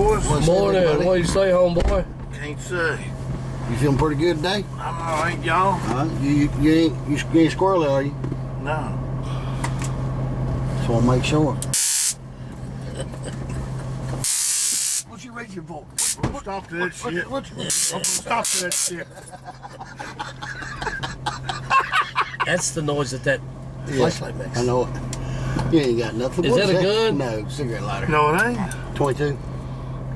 boys. Morning. What do you say, homeboy? Can't say. You feeling pretty good today? I'm all right, y'all. You ain't squirrely, are you? No. Just want to make sure. What you reaching for? Stop that shit. Stop that shit. That's the noise that flashlight makes. I know it. You ain't got nothing. Is that a gun? No, cigarette lighter. No, it ain't. 22.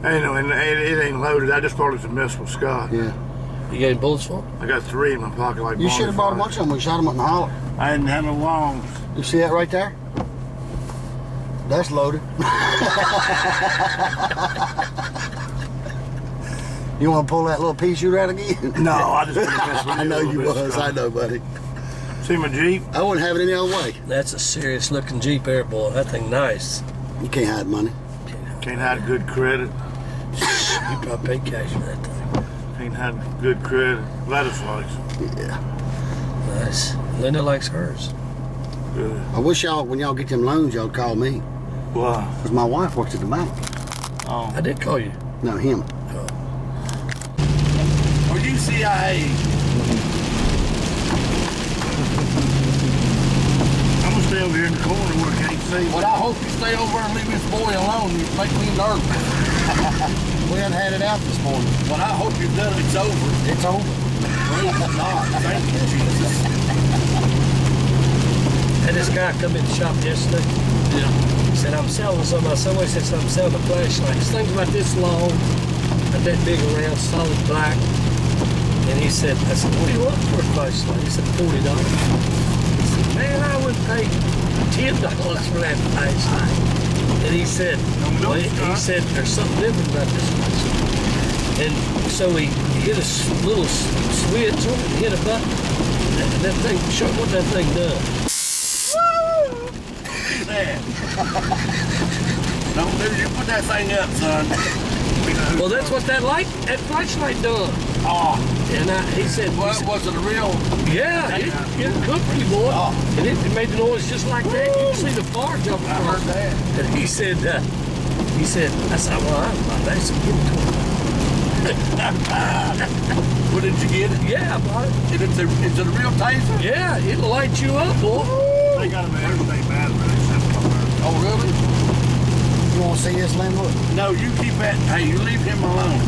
It ain't loaded. I just thought it was a mess with Scott. Yeah. You got any bullets for him? I got 3 in my pocket like You should have brought a bunch of them when we shot them up in the holler. I didn't have no longs. You see that right there? That's loaded. You want to pull that little pea shooter out again? No, I just I know you was. I know, buddy. See my Jeep? I wouldn't have it any other way. That's a serious looking Jeep Air boy. That thing nice. You can't hide money. Can't hide good credit. You probably paid cash for that thing. Can't hide good credit. Gladys likes it. Yeah. Nice. Linda likes hers. Good. I wish y'all, when y'all get them loans, y'all call me. Why? Because my wife works at the bank. Oh. I did call you. No, him. Are you CIA? I'm gonna stay over here in the corner where I can't see. Well, I hope you stay over and leave this boy alone. You make me nervous. We hadn't had it out this morning. Well, I hope you've done it. It's over. It's over. Praise God. Thank you, Jesus. Had this guy come in the shop yesterday. Yeah. He said, I'm selling something. Somebody said something, I'm selling a flashlight. This thing's about this long, not that big around, solid black. And he said, I said, what do you want for a flashlight? He said, $40. He said, man, I would pay $10 for that flashlight. And he said, well, he said, there's something different about this flashlight. And so he hit a little switch on it, hit a button, and that thing, show him what that thing does. Don't do you put that thing up, son. Well, that's what that flashlight does. Oh. And he said, Was it a real? yeah, it cooked pretty boy. Oh. And it made the noise just like that. You can see the fire jumping I across. heard that. And he said, I said, well, I'm about that, so give it to him. Well, did you get it? Yeah, I bought it. Is it a real taser? Yeah, it'll light you up, boy. They got them everything bad, Oh, really? You want to see this, Lynn? Look. No, you keep that. Hey, you leave him alone.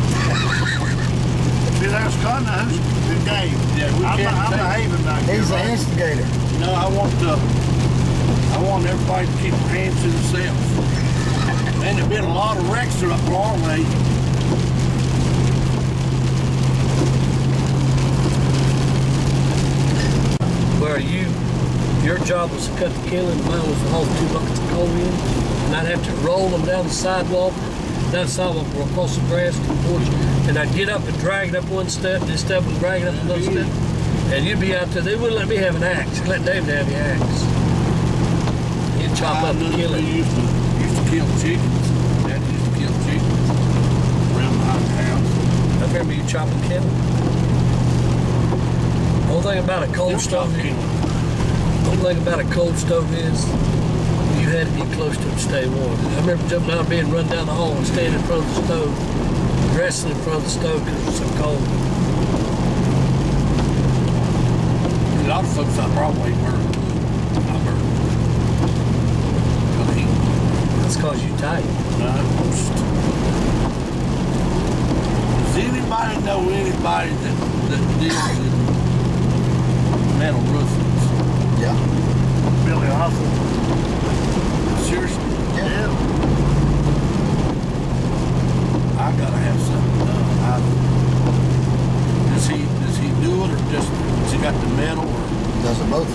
See, there's Scott knows the game. Yeah, I'm behaving back here. He's the instigator. No, I want everybody to keep their hands to themselves. And there've been a lot of wrecks up our way. Where your job was to cut the killing, mine was to haul 2 buckets of coal in, and I'd have to roll them down the sidewalk or across the grass to the porch, and I'd get up and drag it up one step, this step and drag it up another step, and you'd be out there. They wouldn't let me have an axe. They'd let David have the axe. He'd chop up the killing. Used to kill chickens. Dad used to kill chickens around my house. I remember you chopping killing. The whole thing about a cold stove is, you had to be close to it to stay warm. I remember jumping out of bed and running down the hall and standing in front of the stove, dressing in front of the stove because it was so cold. A lot of folks I probably burned. I burned. That's because you're tight. Does anybody know anybody that deals in metal roofings? Yeah. Billy Hoffman. Seriously? Yeah. I gotta have something done. Does he do it, or just has he got the metal, or? Does it both?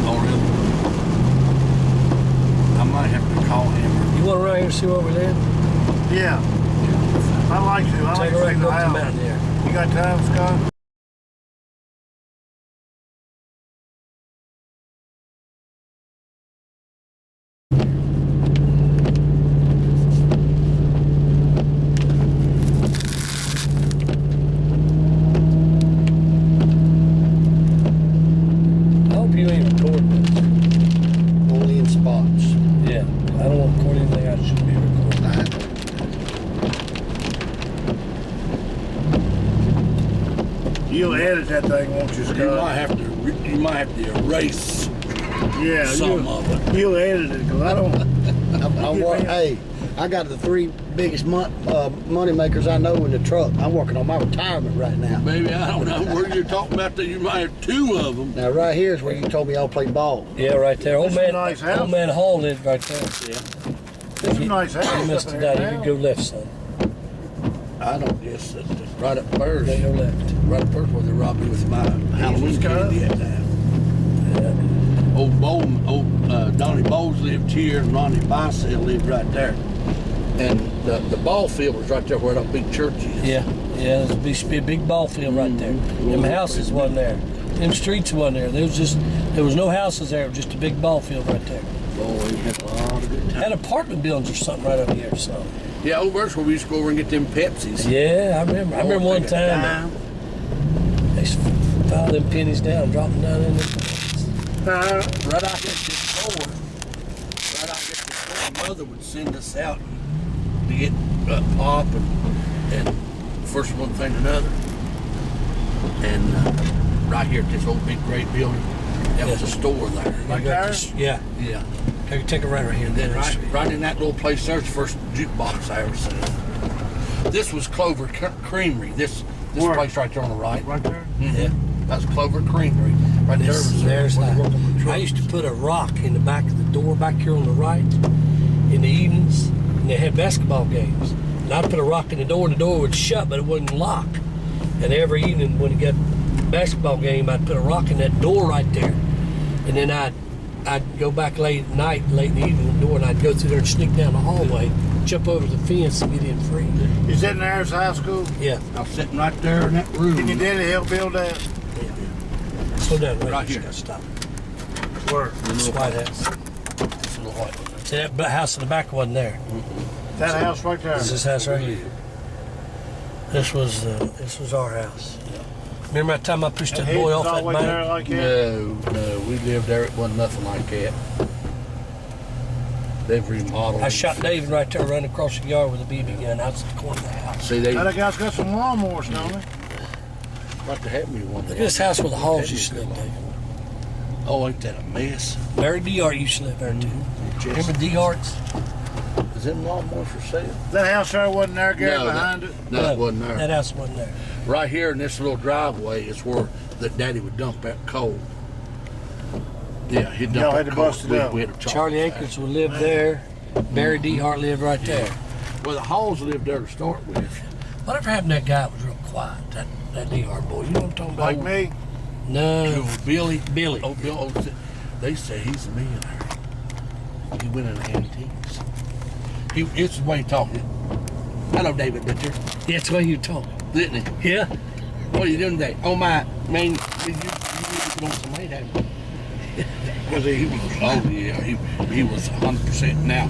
Oh, really? I might have to call him. You want to run here and see where we live? Yeah. I like to. Take a ride and go up the mountain there. You got time, Scott? I hope you ain't recording this. Only in spots. Yeah, I don't want to record anything I shouldn't be recording. You'll edit that thing, won't you, Scott? You might have to erase Yeah, some of it. you'll edit it, because I don't. Hey, I got the 3 biggest money makers I know in the truck. I'm working on my retirement right now. Maybe, I don't know where you're talking about that. You might have 2 of them. Now, right here is where you told me I'll play ball. Yeah, right there. Old That's man, a nice house. Old man Hall lived right there. Yeah. It's a nice You house. missed up it there down. You now. could go left, son. I don't guess that right up first. Then go left. Right up first where they robbed me with my Halloween Scott. candy at that. Donnie Bowles lived here, and Ronnie Bicel lived right there. And the ball field was right there where that big church is. Yeah, there's a big ball field right there. Them houses wasn't there. Them streets wasn't there. There was no houses there. It was just a big ball field right there. Boy, we had a lot of good Had times. apartment buildings or something right over here. So. Yeah, over there's where we used to go over and get them Pepsis. Yeah, I remember. I remember one Take a time dime. they filed them pennies down, dropped them down in there. Right out here at the store. Right out here at the store, Mother would send us out to get pop and first one thing to another. And right here at this old big great building, that was a store there. Like You got there? this- Yeah, Yeah. take a right here. And then right in that little place, there's the first jukebox I ever seen. This was Clover Creamery. This Where? place right there on the right. Right there? Yeah. That's Clover Creamery. Right there was There's where that. they worked on the I trucks. used to put a rock in the back of the door back here on the right in the evenings, and they had basketball games. And I'd put a rock in the door would shut, but it wouldn't lock. And every evening when you got a basketball game, I'd put a rock in that door right there. And then I'd go back late at night, late in the evening door, and I'd go through there and sneak down the hallway, jump over the fence and get in free. Is that in Harris High School? Yeah. I was sitting right there in that room. Did your daddy help build that? Slow down, Right right here. here. Stop. Where? This White House. This little white one. See, that house in the back wasn't there. That house right there. This is this house right here. This was our house. Remember that time I pushed that boy off all that the way there bank? like that? No, we lived there. It wasn't nothing like that. They've remodeled. I shot David right there, running across the yard with a BB gun out the corner of the house. See, they Now that guy's got some lawnmowers, don't he? about to have me one. Look at this house where the Halls used to live, David. Oh, ain't that a mess? Larry D-Hart used to live there too. Remember D-Hart's? Is them lawnmowers for sale? That house there wasn't there, Gary, No, behind it? No, it wasn't there. That house wasn't there. Right here in this little driveway is where that Daddy would dump that coal. Yeah, he'd dump Y'all that had to coal. bust it up. We had a chop Charlie it. Akers would live there. Barry D-Hart lived right there. Well, the Halls lived there to start with. Whatever happened to that guy that was real quiet, that D-Hart boy? You know what I'm talking about? Like me? No. Who, Billy? Billy. Oh, Bill. Oh, they say he's a millionaire. He went in antiques. It's the way he talked. Hello, David Bitcher. Yeah, that's the way you talk. Didn't he? Yeah? What are you doing today? Oh, my. Man, you need to put on some weight, haven't you? Was he was, oh, yeah. He was 100% now.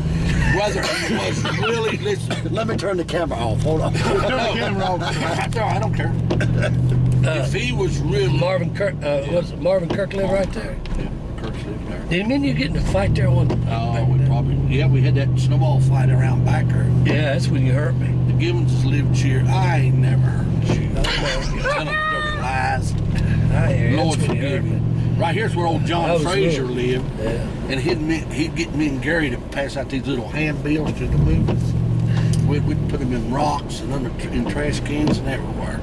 Whether he was really, listen. Let me turn the camera off. Hold on. Turn the camera off. I don't care. If he was really. Marvin Kirk, Marvin Kirk lived right there. Yeah, Kirk's lived there. Didn't mean you get in a fight there one Oh, we probably. Yeah, we had that snowball fight around back there. Yeah, that's when you hurt me. The Gibbonses lived here. I ain't never heard you. Tell them dirty lies. I hear you. Lord That's when you hurt forgive me. me. Right here's where old I John was Frazier little. lived. Yeah. And he'd get me and Gary to pass out these little handbills to the movies. We'd put them in rocks and in trash cans and everywhere.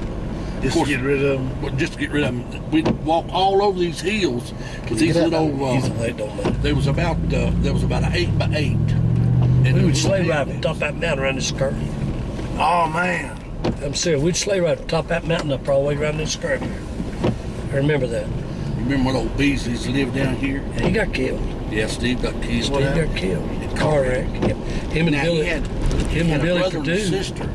Just to get rid of them. Well, just to get rid of them. We'd walk all over these hills with these little. He's a late don't matter. There was about an 8x8. And We it would was sleigh little ride handbills. up top that mountain around the skirt. Oh, man. I'm serious. We'd sleigh ride up top that mountain up all the way around the skirt. I remember that. You remember when old Beasleys lived down here? Yeah, he got killed. Yeah, Steve got killed. Steve got killed. Car wreck. Yep. Him and Now, Billy. he had Him and a Billy brother and a Perdue. sister.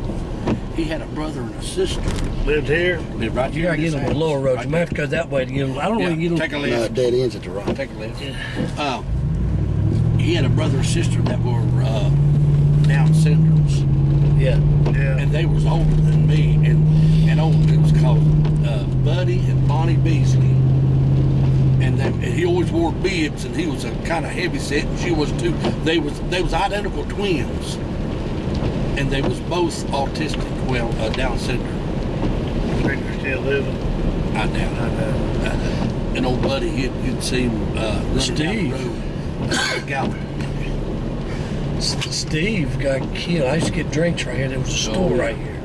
He had a brother and a sister. Lived here. Lived right You here. gotta in get this on the house. lower road. Right You might have to go that way to get them. I don't there. really get them. Take a No, left. dead ends at the right. Take a left. He had a brother and sister that were Down syndromes, Yeah. Yeah. and they was older than me. And it was called Buddy and Bonnie Beasley. And he always wore bibs, and he was a kind of heavy set, and she was too. They was identical twins, and they was both autistic. Well, Down syndrome. think they're still living. I doubt it. An old buddy, you'd see him running Steve. down the road. Gallop. Steve got killed. I used to get drinks right here. There was a store right here.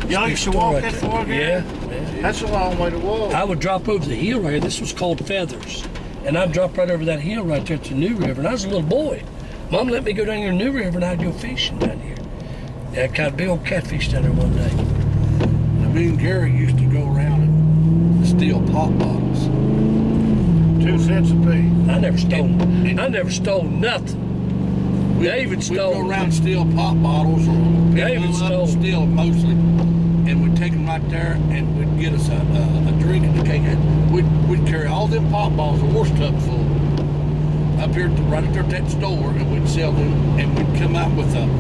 Y'all used to walk that far, Gary? Yeah. That's a long way to walk. I would drop over the hill right here. This was called Feathers. And I'd drop right over that hill right there to New River. And I was a little boy. Mom let me go down here to New River and I'd go fishing down here. Yeah, I caught a big old catfish down there one day. Now, me and Gary used to go around and steal pop bottles. 2 cents a piece. I never stole nothing. David stole. We'd go around and steal pop bottles or pick David them up stole. and steal them mostly. And we'd take them right there and we'd get us a drink and a cake. We'd carry all them pop bottles, a horse tub full, up here right there at that store, and we'd sell them. And we'd come out with them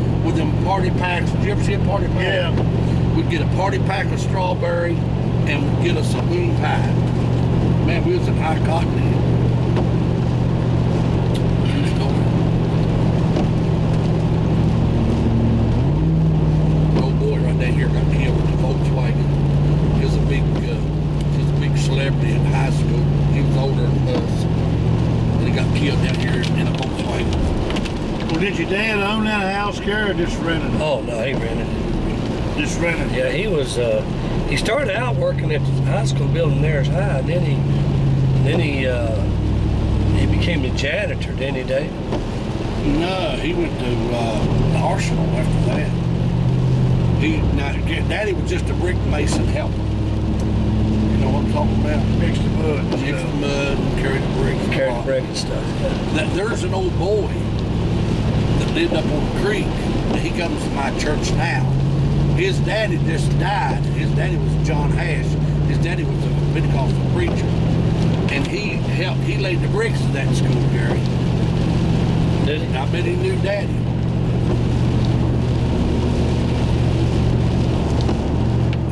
party packs. Did you ever see a party pack? Yeah. We'd get a party pack of strawberry and we'd get us a moon pie. Man, we was in high cotton then. True story. The old boy right down here got killed in a Volkswagen. He was a big celebrity in high school. He was older than us. And he got killed down here in a Volkswagen. Well, did your dad own that house, Gary, or just rented it? Oh, no, he rented it. Just rented it. Yeah, he was, he started out working at the high school building there as high. And then he became the janitor, didn't he, Dave? No, he went to the Arsenal after that. Daddy was just a brick mason helper. You know what I'm talking about? Mixed the mud. Mixed the mud and carried the bricks. Carried the brick and stuff. Yeah. There's an old boy that lived up on the creek. He comes to my church now. His daddy just died. His daddy was John Hash. His daddy was a Pentecostal preacher. And he laid the bricks of that school, Gary. Did he? I bet he knew Daddy.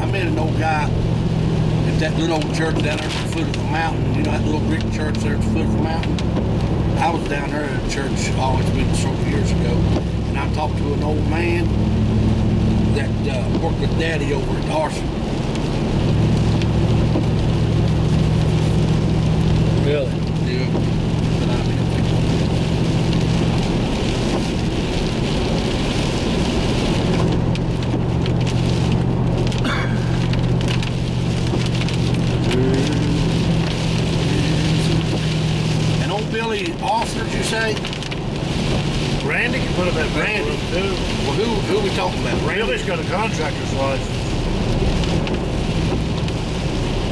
I met an old guy at that little old church down there at the foot of the mountain. You know that little brick church there at the foot of the mountain? I was down there at a church, it's been several years ago, and I talked to an old man that worked with Daddy over at Arsenal. Really? Yeah. But I mean, and old Billy Arthur, did you say? Randy can put up that Randy. Randy too. Well, who are we talking about? Randy? Billy's got a contractor's license.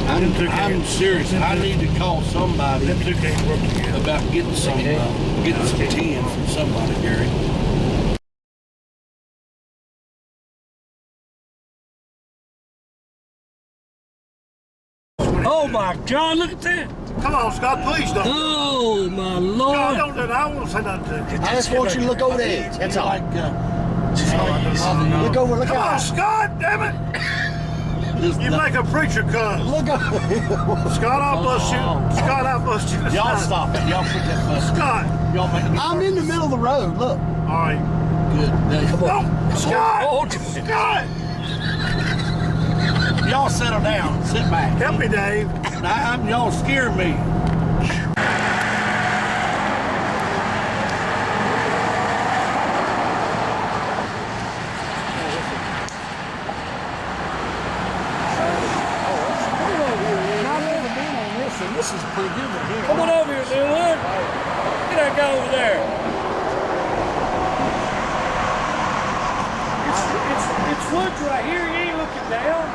I'm serious. I need to call somebody Them two can't work together. about getting some tin from somebody, Gary. Oh my God, look at that. Come on, Scott, please don't. Oh my God, Lord. don't do that. I won't say nothing to you. I just want you to look over the edge. That's all. Look over, look Come on, out. Scott, damn it. You make a preacher cuss. Look over. Scott, I'll bust you. Scott, I'll bust you. Y'all stop it. Y'all quit that fuss. Scott. Y'all make me I'm in the middle of the road. Look. All right. good. Come on. No, Scott. Hold it. Scott. Y'all settle down. Sit back. Help me, Dave. Y'all scaring me. This is pretty good one here. Come on over here, Newland. Get that guy over there. It's woods right here. You ain't looking down.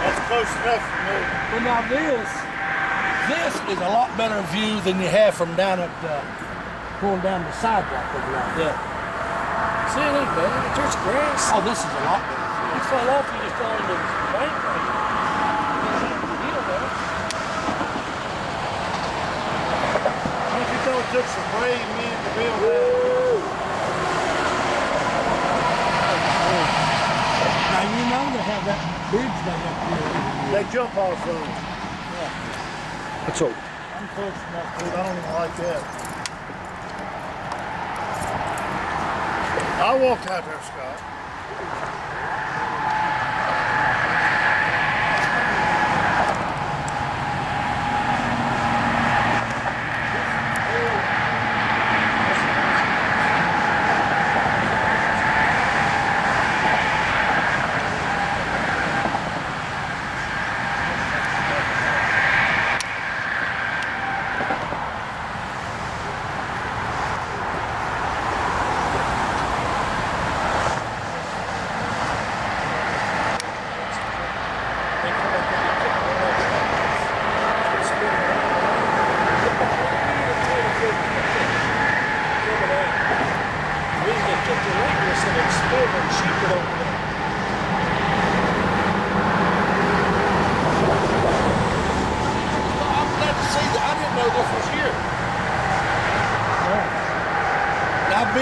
That's close enough for me. But now This is a lot better view than you have from down at going down the sidewalk over there. yeah. See, it ain't bad. There's grass. Oh, this is a lot better. You fall off, you just fall into the bank right here. Don't you know it took some brave men to build that? Now you know they have that bridge down up here. They jump off of it. That's all. I'm close enough to it. I don't even like that. I walked out there, Scott.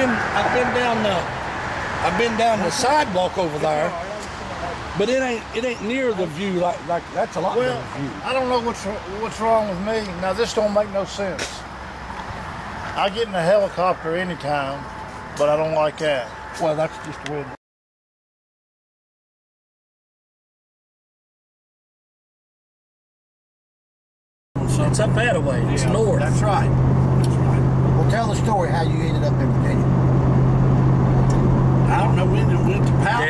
I've been down the sidewalk over there, but it ain't near the view like that's a lot better view. I don't know what's wrong with me. Now this don't make no sense. I get in a helicopter anytime, but I don't like that. Well, that's just the way it is. It's up that way. It's north. That's right. Well, tell the story how you ended up in Virginia. I don't know when it went to Powell.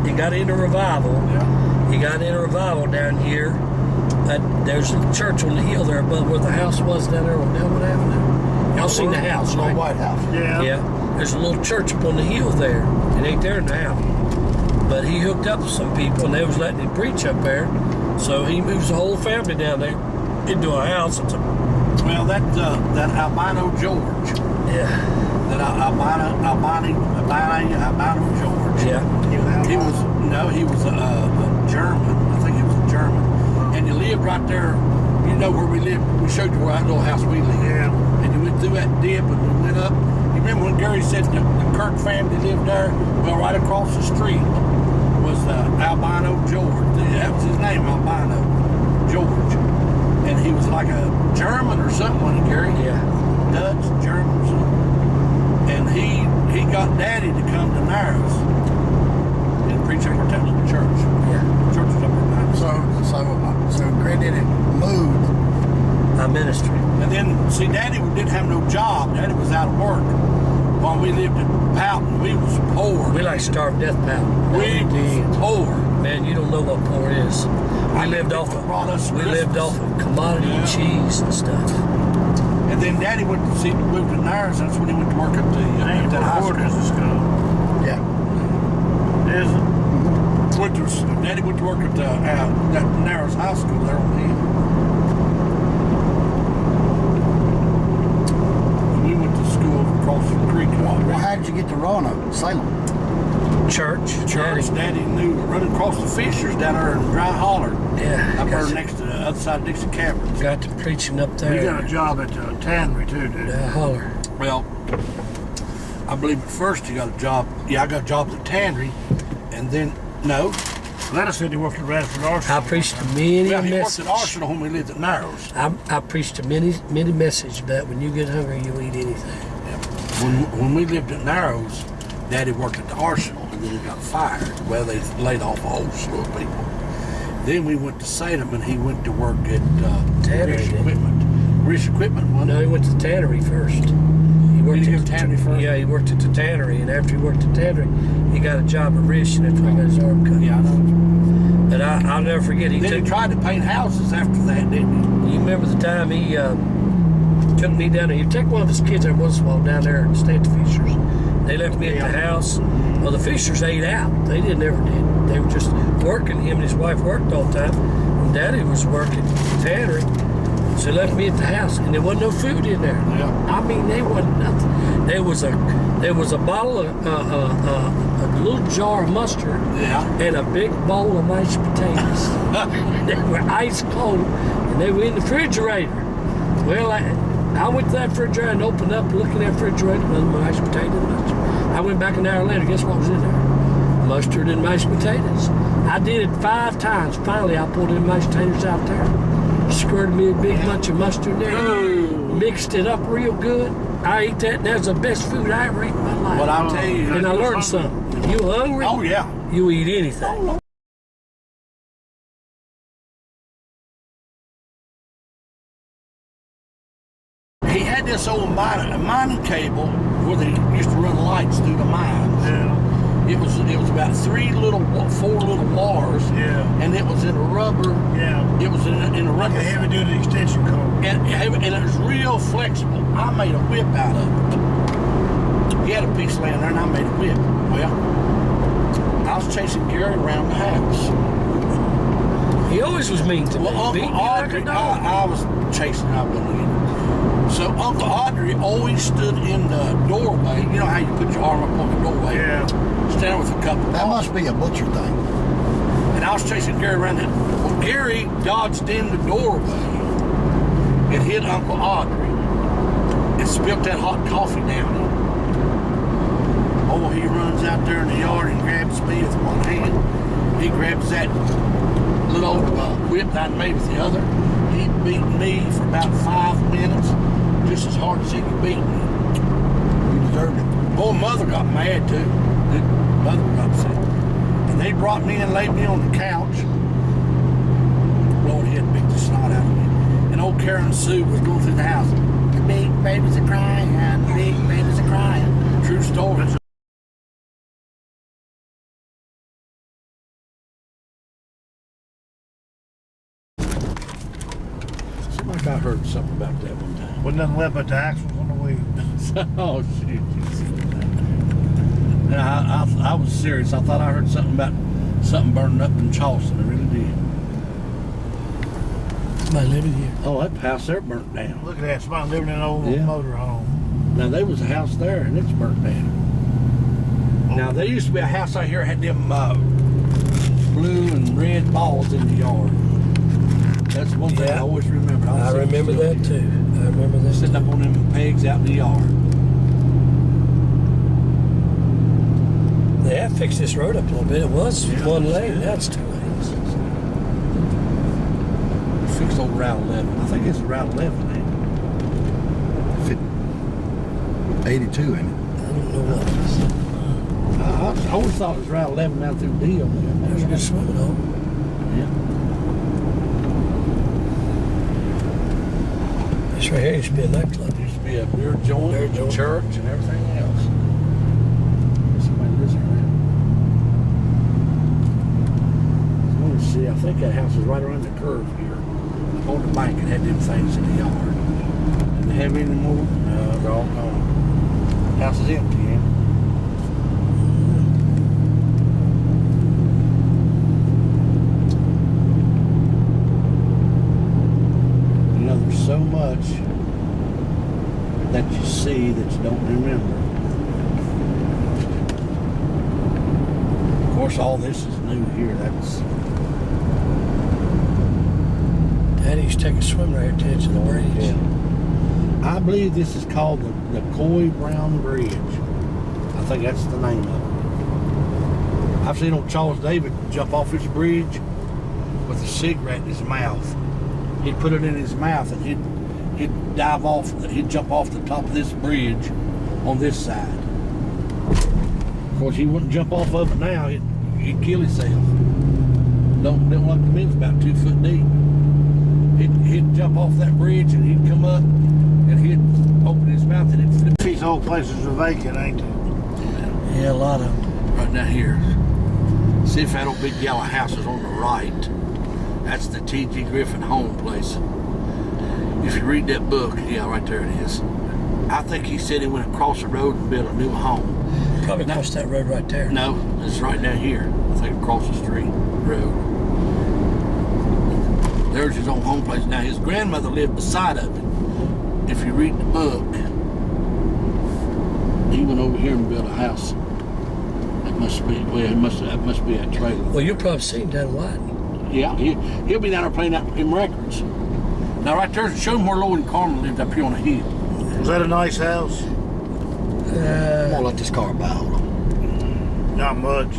He got into revival. Yeah. He got into revival down here. There's a church on the hill there above where the house was down there on Delwood Avenue. Y'all seen the house, right? White House. Yeah. Yeah. There's a little church up on the hill there. It ain't there now. But he hooked up with some people and they was letting him preach up there. So he moves the whole family down there into a house. Well, that albino George. Yeah. That albino George. Yeah. He was a German. I think he was a German. And he lived right there. You know where we lived. We showed you where that little house we lived. Yeah. And you went through that dip and we went up. You remember when Gary said the Kirk family lived there? Well, right across the street was albino George. That was his name, albino George. And he was like a German or something, wasn't he, Gary? Yeah. Dutch, German, or something. And he got Daddy to come to Narrows and preach up at that little church. Yeah. Church was up at Narrows. So Granddaddy moved. My ministry. And then, see, Daddy didn't have no job. Daddy was out of work. While we lived in Powell, we was poor. We like starved death pal. We was poor. Man, you don't know what poor is. We lived off of commodity cheese and stuff. And then Daddy went to see moved to Narrows. That's when he went to work at that high school. Yeah. Is it? Daddy went to work at that Narrows High School there on the hill. We went to school across the creek. Well, how did you get to Roanoke, Salem? Church. Daddy knew running across the Fishers down there in Dry Holler. Yeah. Up there next to the other side of Dixie Caverns. Got to preaching up there. You got a job at the tannery too, dude. Holler. Well, I believe at first you got a job. Yeah, I got jobs at tannery, and then no. Letta said he worked at Radford Arsenal. I preached a many Well, he worked message. at Arsenal when we lived at Narrows. I preached a many message that when you get hungry, you'll eat anything. When we lived at Narrows, Daddy worked at the Arsenal, and then he got fired. Well, they laid off a whole slew of people. Then we went to Salem, and he went to work at Tannery, Rich didn't he? Equipment. Rich Equipment, wasn't No, it? he went to the tannery first. He worked Did he at go to tannery first? Yeah, he worked at the tannery, and after he worked at the tannery, he got a job at Rich, and that's where he got his arm cut. Yeah, I know. But I'll never forget. Then he tried to paint houses after that, didn't You remember the time he took me down there? He'd take one of his kids every once in a while down there and stay at the Fishers. They left me at the house. Well, the Fishers ate out. They never did. They were just working. Him and his wife worked all the time. And Daddy was working tannery. So they left me at the house, and there wasn't no food in there. Yeah. I mean, there wasn't nothing. There was a bottle of a little jar of mustard. Yeah. And a big bowl of mashed potatoes. They were ice cold, and they were in the refrigerator. Well, I went to that refrigerator and opened up, looked in that refrigerator, and mashed potatoes and mustard. I went back an hour later, guess what was in there? Mustard and mashed potatoes. I did it 5 times. Finally, I pulled the mashed potatoes out there, squirted me a big bunch of mustard in there, mixed it up real good. I ate that, and that's the best food I ever ate in my life. But I'll tell you. And I learned something. If you hungry, Oh, yeah. you eat anything. He had this old mining cable where they used to run lights through the mines. Yeah. It was about 4 little wires. Yeah. And it was in a rubber. Yeah. It was in a Like rubber. a heavy duty extension cord. And it was real flexible. I made a whip out of it. He had a piece laying there, and I made a whip. Well, I was chasing Gary around the house. He always was mean to me. Well, Beat Uncle me like Audrey, a dog. I was chasing. I wasn't either. So Uncle Audrey always stood in the doorway. You know how you put your arm up on the doorway? Yeah. Stand with a cup of That coffee. must be a butcher thing. And I was chasing Gary around that. Well, Gary dodged in the doorway and hit Uncle Audrey. And and spilt that hot coffee down on him. Oh, he runs out there in the yard and grabs me with one hand. He grabs that little whip that I made with the other. He beat me for about 5 minutes, just as hard as he could beat me. You deserved it. Boy, mother got mad too. Mother was upset. And they brought me and laid me on the couch. Lord, he had beat the snot out of me. And old Karen Sue was going through the house. The big babies are crying, the big babies are crying. True story. Seemed like I heard something about that one time. Wasn't nothing left but the axles on the wheel. Oh, shoot. And I was serious. I thought I heard something about something burning up in Charleston. I really did. Somebody living here. Oh, that house there burnt down. Look at that, somebody living in an old Yeah. motor home. Now, there was a house there, and it's burnt down. Now, there used to be a house out here that had them blue and red balls in the yard. That's one thing I Yeah. always remember. I remember that too. I remember that. Sitting up on them pegs out in the yard. They have fixed this road up a little bit. It was one lane, now it's 2 lanes. Fixed old Route 11. I think it's Route 11 now. 82, ain't it? I don't know what it is. I always thought it was Route 11 down through D over there. There's a good swimming hole. Yeah. This right here used to be a nightclub. There used to be a beer joint, Beer a joint. church, and everything else. Somebody lives there now. Let me see. I think that house is right around the curve here. On the bank, it had them things in the yard. And they have any more? No, they're all gone. House is empty, yeah. You know, there's so much that you see that you don't remember. Of course, all this is new here. That's Daddy used to take a swim right at the edge of the bridge. yeah. I believe this is called the Coy Brown Bridge. I think that's the name of it. I've seen old Charles David jump off his bridge with a cigarette in his mouth. He'd put it in his mouth and he'd dive off. He'd jump off the top of this bridge on this side. Of course, he wouldn't jump off of it now. He'd kill himself. Don't like the men's about 2 foot deep. He'd jump off that bridge and he'd come up and he'd open his mouth and it'd flip. These whole places are vacant, ain't they? Yeah, a lot of them. Right down here. See if that old big yellow house is on the right. That's the T.G. Griffin home place. If you read that book, yeah, right there it is. I think he said he went across the road and built a new home. Probably across that road right there. No, it's right down here. I think across the street road. There's his own home place. Now his grandmother lived beside of it. If you read the book, he went over here and built a house. That must be that must be a trailer. Well, you'll probably see him down Widen. Yeah, he'll be down there playing out them records. Now right there, show him where Lloyd and Carmen lived up here on the hill. Was that a nice house? I'm gonna let this car by. Hold on. Not much.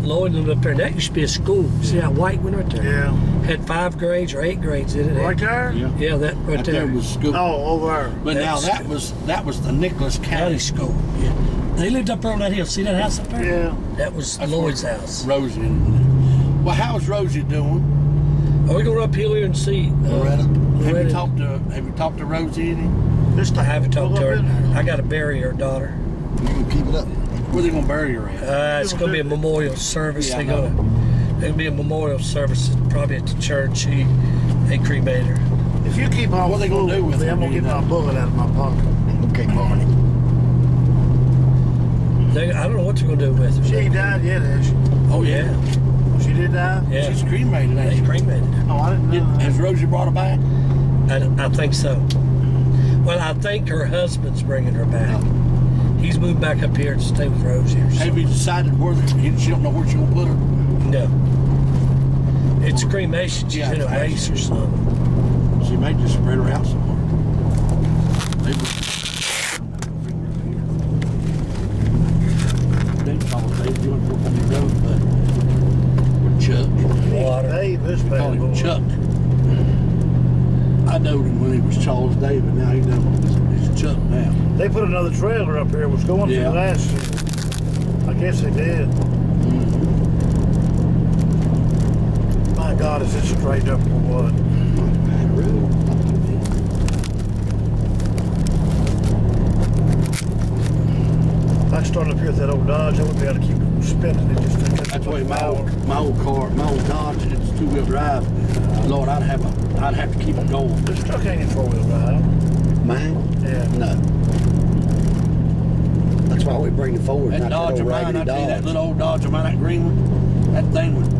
Lloyd lived up there, and that used to be a school. See that white one right there? Yeah. Had 5 grades or 8 grades in it. Right there? Yeah, that right there. was school. Oh, over there. But now that was the Nicholas County County school. Yeah. They lived up there on that hill. See that house up there? Yeah. That was That's Lloyd's house. Rosie. Well, how's Rosie doing? Are we going up here and see Loretta? Have you talked to Rosie any? This I haven't talked to her. in there. I got to bury her daughter. You can keep it up. Where they gonna bury her at? It's going to be a memorial service. Yeah, I There's going to be a memorial service probably at the church. They cremate her. If you keep on What they gonna do with me, it, I'm going to you get know? my bullet out of my pocket. Okay, Barney. I don't know what they're going to do with her. She ain't died yet, has she? Oh yeah, She did die? Yeah. she's cremated. They Ain't she? cremated her. Oh, I didn't know. Has Rosie brought her back? I think so. Well, I think her husband's bringing her back. He's moved back up here to stay with Rosie or Have something. you decided where she don't know where she gonna put her? No. It's cremation. She's in a race or something. She may just spread her out somewhere. Maybe. They call it Dave doing work on the road, but with Chuck. Water. Dave, this They call him bad boy. Chuck. I knowed him when he was Charles David. Now he knows he's Chuck now. They put another trailer up here. It was going Yeah. through last year. I guess they did. My God, is it straight up or what? Bad road. If I started up here with that old Dodge, I would be able to keep spinning it. Just That's why my old Dodge, it's 2-wheel drive. Lord, I'd have to keep it going. This truck ain't in 4-wheel drive. Mine? Yeah. No. That's why we bring the forward, That not that Dodge old of mine, I raggedy tell you, that Dodge. little old Dodge of mine, that green one, that thing would,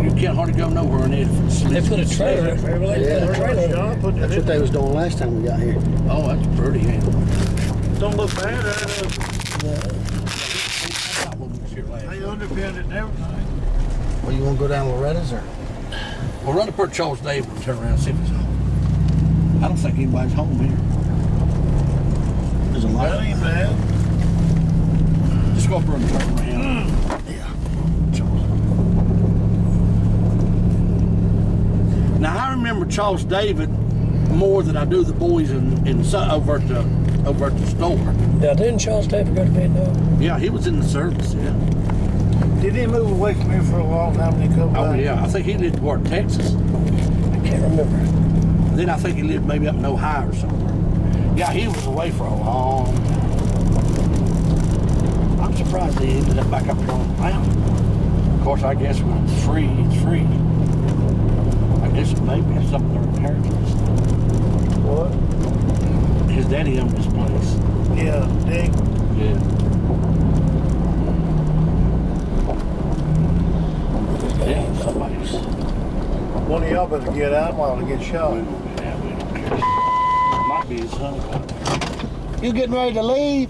you can't hardly go nowhere in it if it's They slick. put a trailer up there. They Yeah. put a trailer up John put That's it what in. they was doing last time we got here. Oh, that's pretty, ain't it? Don't look bad. I got one this year last They year. underpinned it and everything. Well, you want to go down Loretta's or? Well, run up there to Charles David and turn around and see if he's home. I don't think anybody's home here. There's a That ain't bad. Just go up there and turn around. Yeah. Now I remember Charles David more than I do the boys over at the store. Now, didn't Charles David go to Vietnam? Yeah, he was in the service. Yeah. Did he move away from here for a while now when he come Oh back? yeah, I think he lived toward Texas. I can't remember. Then I think he lived maybe up in Ohio or somewhere. Yeah, he was away for a long time. I'm surprised he ended up back up here on the mountain. Of course, I guess when it's free, it's free. I guess it may be some of their inheritance. What? His daddy owned this place. Yeah, Dick. Yeah. Yeah, somebody's. One of y'all better get out while they get shot. Yeah, we don't care. Might be his son. You getting ready to leave?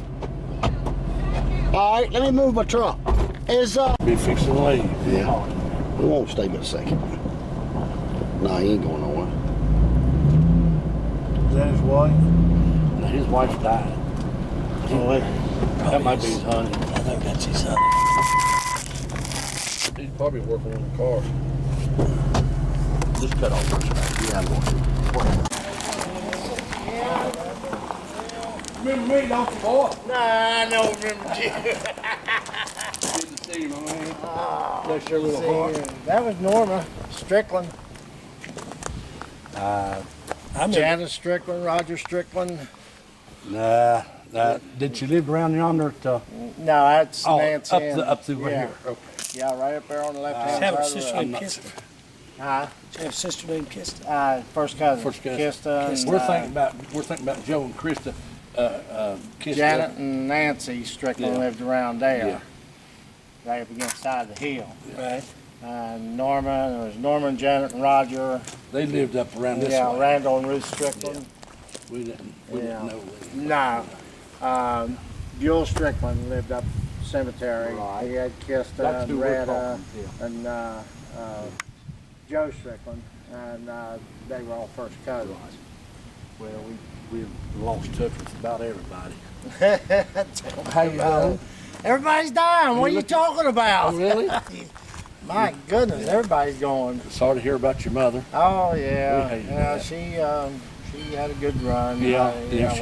All right, let me move my truck. Be fixing to leave. Yeah. We won't stay but a second. No, he ain't going nowhere. Is that his wife? Now, his wife died. Oh, That might be his honey. I think that's his son. He's probably working on the car. Just cut off this back. Yeah, I'm going. Remember me, don't you, boy? Nah, I don't remember you. Good to see you, my man. Bless your little heart. That was Norma Strickland. I remember. Janice Strickland, Roger Strickland. Nah. Did she live around yonder at No, that's Nancy. up through yeah. here? Okay. Yeah, right up there on the left hand Have a side sister of named not Kista. Huh? She have a sister named Kista. First cousin. First cousin. Kista. and, We're thinking about Joe and Krista. Kista. Janet and Nancy Strickland Yeah. lived around there. Yeah. Right up against the side of the hill. Right. Norma, there was Norman, Janet, and Roger. They lived up around this Yeah, way. Randall and Ruth Strickland. We didn't Yeah. know that. No. Buell Strickland lived up cemetery. Right. He had Kista That's and who we're Retta talking, and Joe Strickland, and they were all first cousins. Well, we lost touch with about everybody. Hey, everybody's dying. What are you talking about? Oh, really? My goodness, everybody's going. Sorry to hear about your mother. Oh yeah, We hate yeah. She had a good run. Yeah,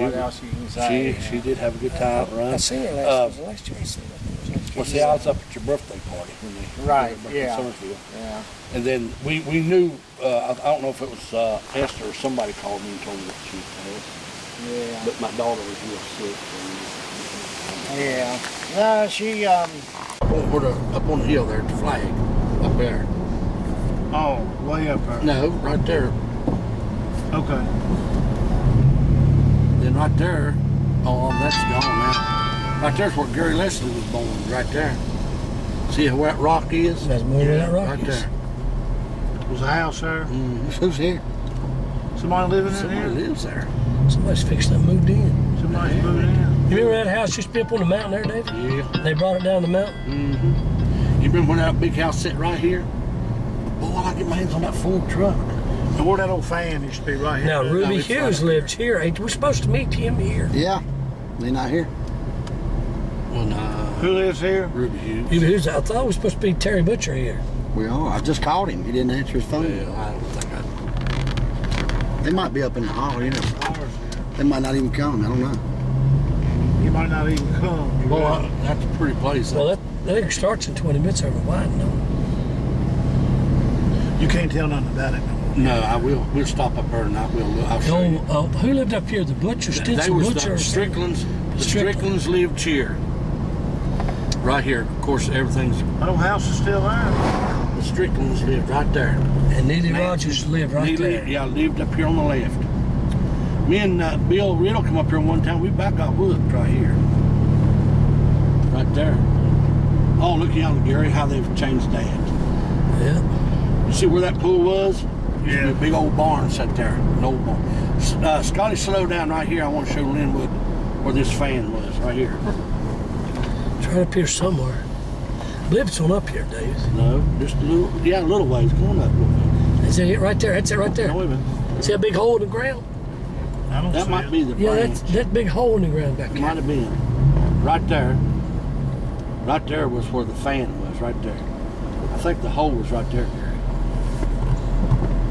What else you can say? She did have a good time run. I seen her last year. I seen her. Well, see, I was up at your birthday party when they Right, up in yeah. Summersville. Yeah. And then we knew, I don't know if it was Esther or somebody called me and told me that she passed. Yeah. But my daughter was real sick. Yeah. No, she. Up on the hill there at the flag, up there. Oh, way up there. No, right there. Okay. Then right there, oh, that's gone now. Right there's where Gary Leslie was born, right there. See where that rock is? That's more than that rock Right is. there. Was a house there? Mm-hmm. Who's here? Somebody living in Somebody here? lives there. Somebody's fixing that moved in. Somebody's moving in. You remember that house used to be up on the mountain there, David? Yeah. They brought it down the mountain. Mm-hmm. You remember when that big house sat right here? boy, I get my hands on that Ford truck. And where that old fan used to be right here. Now, Ruby it's Hughes right lived here. Ain't we're supposed to meet him here? Yeah, they not here. Well, nah. Who lives here? Ruby Hughes. Ruby Hughes, I thought it was supposed to be Terry Butcher here. We are. I just called him. He didn't answer his phone. Well, I don't think They might be up in the holler, you know. They might not even come. I don't know. He might not even come. Boy, that's a pretty place. Well, that thing starts in 20 minutes over Widen, no? You can't tell nothing about it no more. No, I will. We'll stop up there and I'll show you. Who lived up here? The Butcher, They Stinson was Butcher? the Stricklands. The Stricklands lived here. Right here. Of course, everything's. That old house is still there. The Stricklands lived right there. And Neely Rogers lived right there. Yeah, lived up here on the left. Me and Bill Riddle come up here one time. We about got whooped right here. Right there. Oh, look yonder, Gary, how they've changed that. Yeah. You see where that pool was? Yeah. A big old barn sat there. An old barn. Scotty, slow down right here. I want to show Linwood where this fan was, right here. It's right up here somewhere. I believe it's on up here, Dave. No, just a little ways. Come on up a little bit. Is it right there? That's it right there. No, wait a minute. See that big hole in the ground? I don't That see might it. be the Yeah, branch. that's that big hole in the ground back It there. might have been. Right there. Right there was where the fan was, right there. I think the hole was right there, Gary.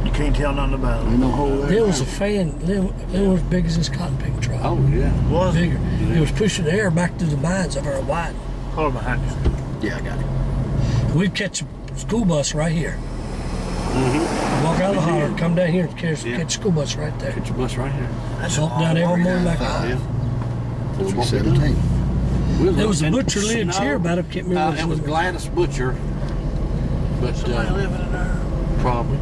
You can't tell nothing about Ain't it. no hole there. There was a fan, it was as big as this cotton picking truck. Oh, yeah. Was it? Bigger. It was pushing the air back through the mines over at Widen. Call it behind you. Yeah, I got it. We'd catch a school bus right here. Walk out of the holler, come down here and catch a school bus right there. Get your bus right here. That's Walk down every morning like that. Yeah. That's what we 17. done. There was a And- butcher lives no, here, but I can't remember It his was name. Gladys Butcher. But living in there. probably.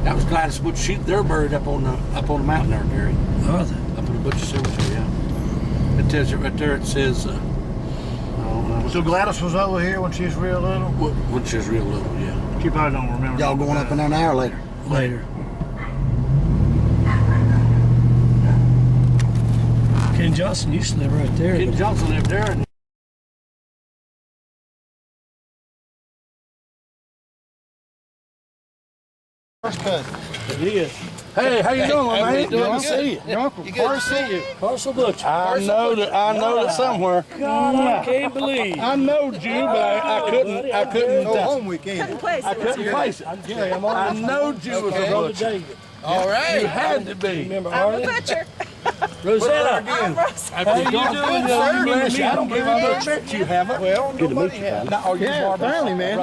That was Gladys Butcher. They're buried up on the mountain there, Gary. Are they? Up in the Butcher Cemetery, yeah. It tells you right there, it says, So Gladys was over here when she was real little? which is real little, yeah. She probably don't remember. Y'all nothing going about up in there an hour later. Later. Ken Johnson used to live right there. Ken but Johnson lived there, and First cut. it is. Hey, how you doing, my man? doing? Good to see you. Your uncle, first see you. Parcel Butcher. I know that somewhere. God, I can't believe. I knowed you, but I couldn't. Go home weekend. I couldn't place it. I knowed you was a Brother butcher. David. All right. You had to be. Remember I'm a Arlen? butcher. Rosetta. I'm Rosa. How you doing, sir? I don't believe I've ever met you, haven't I? Well, nobody has. Now, are you Barbara? Apparently, man.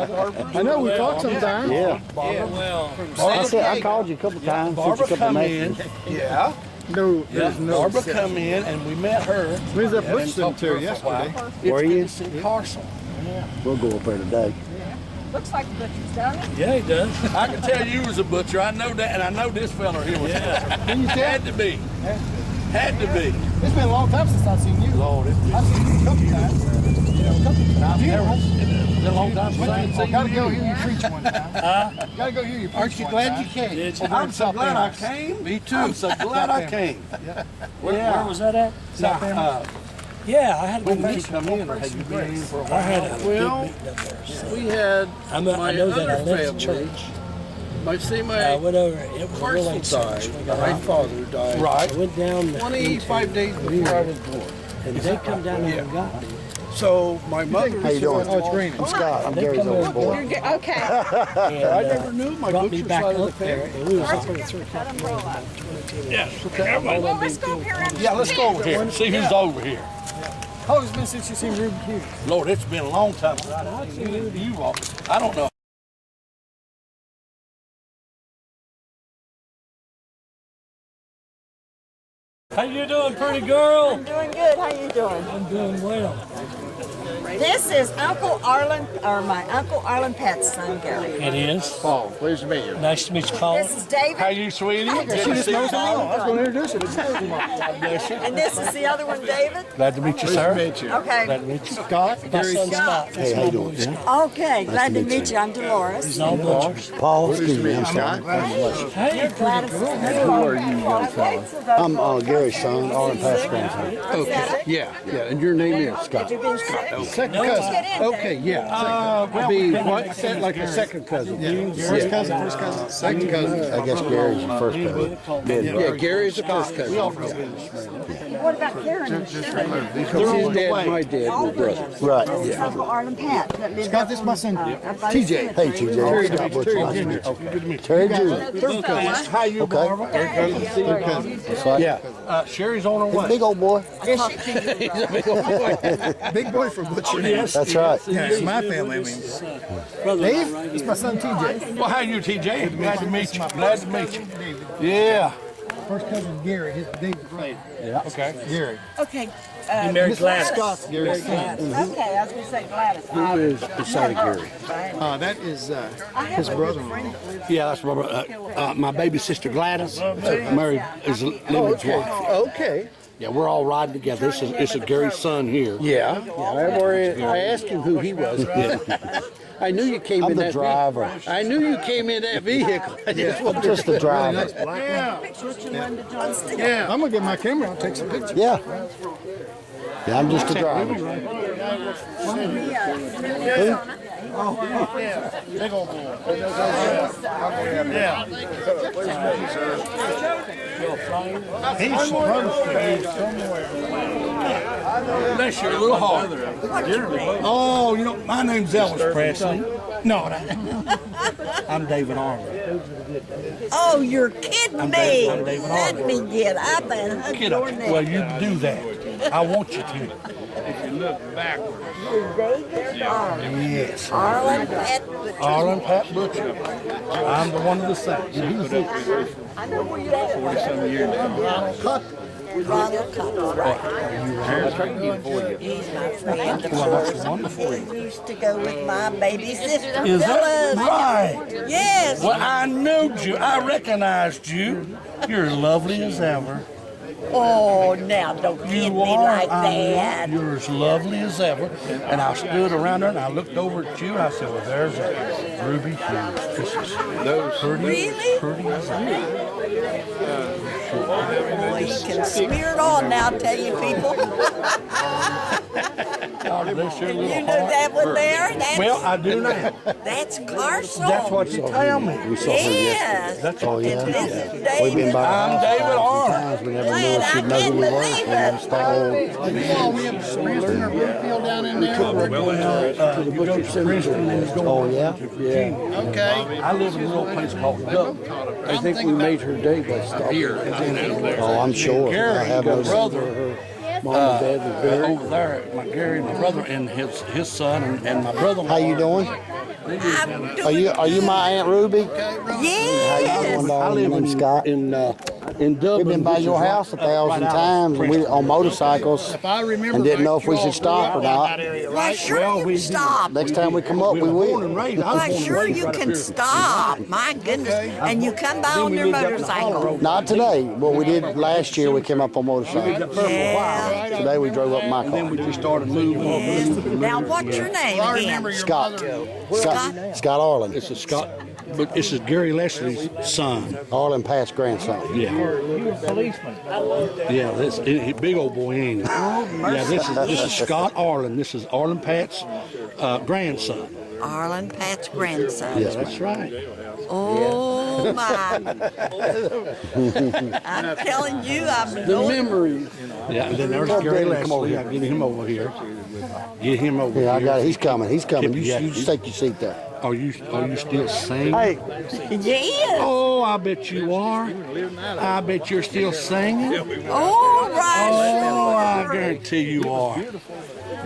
I know we talked sometimes. Yeah, well. I called you a couple times. Barbara come in. Yeah. No, there's no. Barbara come in, and we met her. We was at And Butch talked to her Cemetery for a while. yesterday. Where are you? It's in Carson. We'll go up there today. Looks like the butcher's done it. Yeah, he does. I can tell you was a butcher. I know that, and I know this fella here was. Yeah. Had to be. Had to be. It's been a long time since I've seen you. Lord, it's I've seen you a couple times. been a long time since I ain't seen Gotta you. go hear you preach one time. Gotta go hear you preach. Aren't you glad you came? Did you? I'm so glad I came. Me too. I'm so glad I came. Where was that at? Now, Yeah, I had a when big did you meeting. come in, or had you been in for a I while? had a Well, big meeting up there. So. We had I know that I other left the family. church. I I see my went over. It was a real parcel late service. died. We got My out. father died. Right. I went down. 25 days before I was born. And they come down there and got me. So my mother. How you doing? Oh, it's raining. I'm Scott. I'm They Gary's come older over boy. Okay. and I never knew my brought me butcher back side of the up there. family. And we was up there at 3 o'clock in the morning, about 22 minutes. Well, let's go up here and Yeah, let's go over here. See who's over here. How long has it been since you seen Ruby Hughes? Lord, it's been a long time since I've seen you all. I don't know. How you doing, pretty girl? doing good. How you doing? I'm doing well. This is Uncle Arlen, or my Uncle Arlen Pat's son, Gary. It is. Paul, pleased to meet you. Nice to meet you, Paul. This is David. How you, sweetie? Good She to just see you. knows me. I was going to introduce you. God bless you. And this is the other one, David. Glad to meet you, sir. Meet you. Okay. Glad to meet you. Scott, My Gary's son Scott. Hey, how you doing? Okay. Glad to meet you. I'm Dolores. He's all butchers. Paul, excuse me. I'm Scott. Hey, pretty Gladys. girl. Who are you, young fella? I'm Gary Gary's son, Arlen Pat's grandson. Okay. Yeah. And your name is Scott. Second cousin. Okay. Yeah. Be what? Like a second cousin. First cousin. Second cousin. I guess Gary's the first cousin. Yeah. Gary's the first cousin. What about Karen and Sharon? His dad, my dad, were brothers. Right. Uncle Arlen Pat. That lives Scott, this is my son, TJ. Hey, TJ. Scott Butcher. Terry Jr. Third cousin. How you, Okay. Barbara? Third cousin. That's right. Yeah. Sherry's on her He's a way. big old boy. He's a big old boy. Big boy from Butcher. Yes. That's right. Yeah, it's my family. I mean, Dave, it's my son TJ. Well, how you, TJ? Glad to meet you. Glad to meet you. Yeah. First cousin Gary. His David. Yeah. Okay. Gary. Okay. He married Gladys. Scott's Gary's son. Okay, I was going to say Gladys. Who is beside Gary? That is his brother-in-law. Yeah, that's my baby sister Gladys. Married is Leonard's wife. Okay. Yeah, we're all riding together. This is Gary's son here. Yeah. I asked him who he was. I knew you came I'm in the that driver. I knew you came in that vehicle. I just I'm just the driver. Yeah. I'm gonna get my camera out and take some pictures. Yeah. Yeah, I'm just the driver. Yeah, big old boy. Yeah. He's supposed to be somewhere. Bless you, a little hard. Oh, you know, my name's Elvis Presley. No, I'm David Arnold. Oh, you're kidding I'm me. David Let me get up and hug Kid, your neck. well, you do that. I want you to. David Arlen. Yes. Arlen Pat Butcher. Arlen Pat Butcher. I'm the one of the saints. I know where you're at. 40-some years now. Ronald Cotton, right. He's my friend of course. Wonderful. He used to go with my baby sister. Is that Phyllis. right? Yes. Well, I knew you. I recognized you. You're as lovely as ever. Oh, now don't kid me like that. You're as lovely as ever. And I stood around there and I looked over at you and I said, well, there's a Ruby Hughes. This is pretty, Really? pretty as ever. Boy, you can smear it on now, tell you people. God bless your You little knew heart. that one there? That's, Well, I do now. that's Carson. That's what you tell me. We saw her yesterday. Yes. That's Oh, And yeah. this is We've David. been by I'm her house David Arnold. times. We never knew Man, if she'd I know who can't we were. believe We never it. stayed. We have a Spencer field down in there. You go to Princeton and you go. Oh, yeah? Yeah. Okay. I live in a little place called Dublin. I think we made her day by stopping. Oh, I'm sure. I Gary, have your those. brother, Mom and Dad were buried. over there, my Gary, my brother, and his son, and my brother. How you doing? I'm doing Are you my Aunt Ruby? yes. How you doing, I darling? live My name's Scott. in Dublin. We've been by which is your right- house 1,000 right out of times and we Princeton. on motorcycles If I remember and didn't right, know if we you all should stop or grew up in not. that area, Well, right? sure Well, you we can stop. Next time we come up, we were born and will. raised. I was Well, born and sure raised you right up can here. stop. My goodness. And you come by on your motorcycle. Not today, but we did last year. We came up on motorcycles. Yeah. Today we drove up my And then we car. just started moving. Now, what's your name I remember again? your Scott. mother. Scott Arlen. This is Scott, but this is Gary Leslie's son. Arlen Pat's grandson. Yeah. Yeah, this big old boy, ain't it? Yeah, this is Scott Arlen. This is Arlen Pat's grandson. Arlen Pat's grandson. Yes, That's right. Oh, my. I'm telling you, I'm The going. memories. Yeah, and then there's Come Gary over Leslie. here. I'll get him over here. Get him over Yeah, I here. got it. He's coming. He's coming. You, Yeah. you just take your seat there. Are you still singing? Hey, Yes. Oh, I bet you are. I bet you're still singing. All right. Oh, I guarantee you are.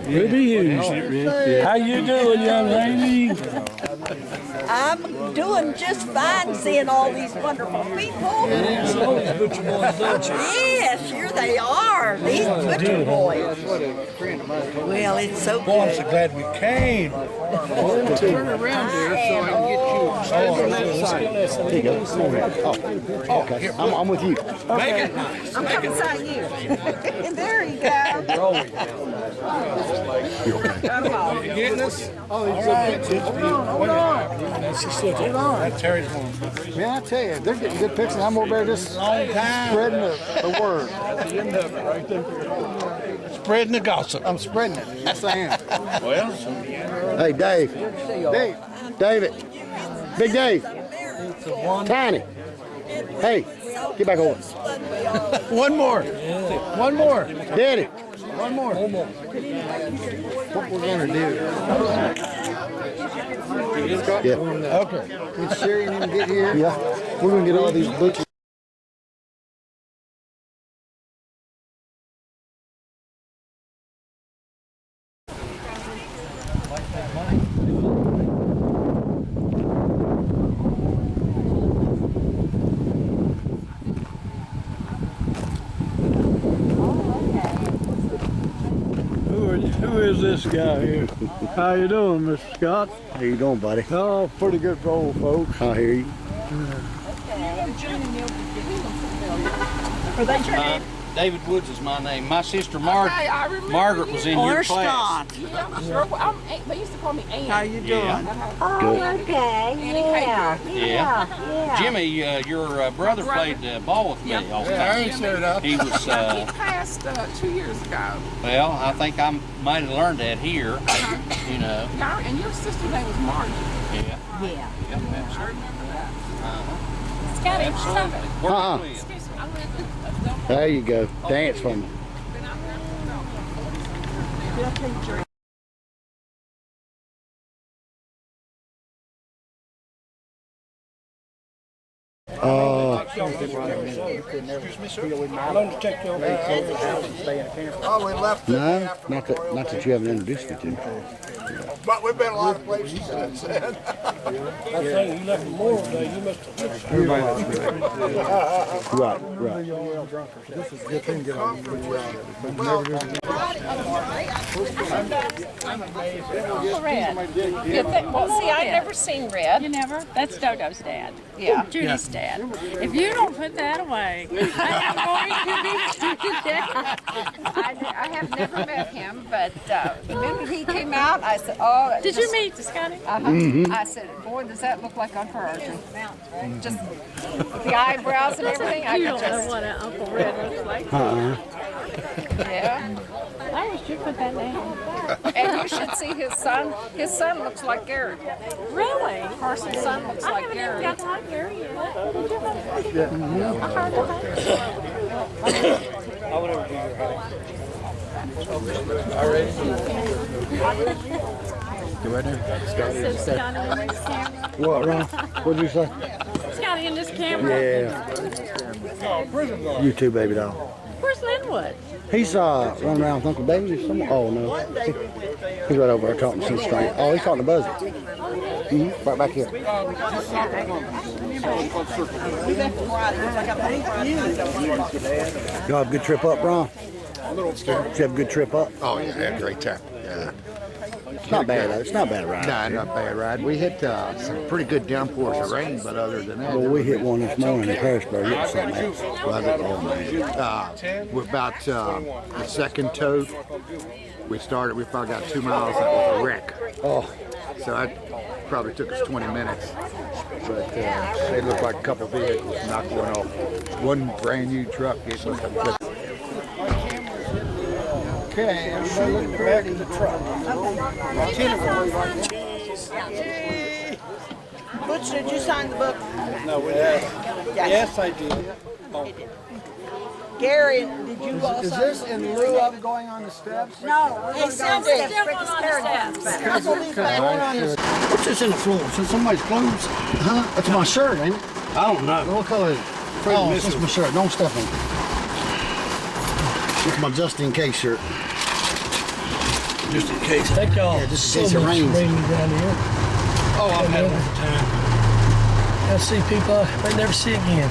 Ruby Hughes. How you doing, young lady? I'm doing just fine seeing all these wonderful people. Yes, here they are. These butcher boys. Well, it's so Boy, I'm good. so glad we came. I there so I can get you. Stand on that side. There you go. Come on here. Oh, okay. I'm with you. Make it nice. I'm back beside you. There you go. Come on. You getting us? That's Terry's one. Man, I tell you, they're getting good pictures. I'm over there just spreading the word. Spreading the gossip. I'm spreading it. Yes, I am. Well, Hey, Dave. David. Big Dave. Tiny. Hey, get back over. One more. One more. Daddy. One more. What we're gonna do? Yeah. Okay. When Sherry and them get here, yeah, we're gonna get all these butchers. Who is this guy here? How you doing, Mr. Scott? How you doing, buddy? Oh, pretty good for old folks. I hear you. David Woods is my name. My sister Margaret was in your class. They used to call me Ann. How you doing? Oh, okay. Yeah. Jimmy, your brother played ball with me all the time. He was, He passed 2 years ago. well, I think I might have learned that here, you know. And your sister's name was Margie. Yeah. Yeah. I remember that. Scotty, stop it. Worked with. Excuse me. There you go. Dance for me. Oh, we left. No, not that you haven't introduced me to. But we've been a lot of places since then. I think you left Memorial Day. You must have missed it. Right. This is a good thing to get on the Red. Well, see, I've never seen Red. You never? That's Dodo's dad. Yeah. Judy's dad. If you don't put that away, I'm going to be Judy's dad. I have never met him, but the minute he came out, I said, oh. Did you meet Scotty? I said, boy, does that look like Uncle Archie. Just the eyebrows and everything. I You could don't know just, what an Uncle Red looks like. yeah. I wish you put that down. And you should see his son. His son looks like Garrett. Really? Carson's son looks I like haven't even Garrett. got to like Gary yet. Did you have a heart attack? So Scotty in this camera. What, Ron? What'd you say? Scotty in this camera. Yeah. You too, baby doll. Where's Linwood? He's running around with Uncle David or something. Oh no. He's right over there talking to some stranger. Oh, he's talking to Buzzy. Right back here. You have a good trip up, Ron? Did you have a good trip up? Oh, yeah, had a great time. Yeah. It's not bad though. It's not a bad ride. Nah, not a bad ride. We hit some pretty good downpours of rain, but other than that, Well, we hit one this morning in Harrisburg. It was something else. was it? Oh, man. We're about the second tote. We probably got 2 miles. That was a wreck. Oh, So that probably took us 20 minutes. But they looked like a couple vehicles knocked one off. One brand new truck. It was Okay, everybody look at the back of the truck. Butch, did you sign the book? No, we have. Yes, I did. Gary, did you also? Is this in lieu of going on the steps? No, we're going Still to go going on the steps. what's this in the floor? Is it somebody's clothes? Huh? That's my shirt, ain't it? I don't know. What color is it? Oh, that's my shirt. Don't step on it. It's my just in case shirt. Just in case. Thank y'all Yeah, just so in case it much for rains. bringing me down here. Oh, I've had a good time. I'll see people I might never see again.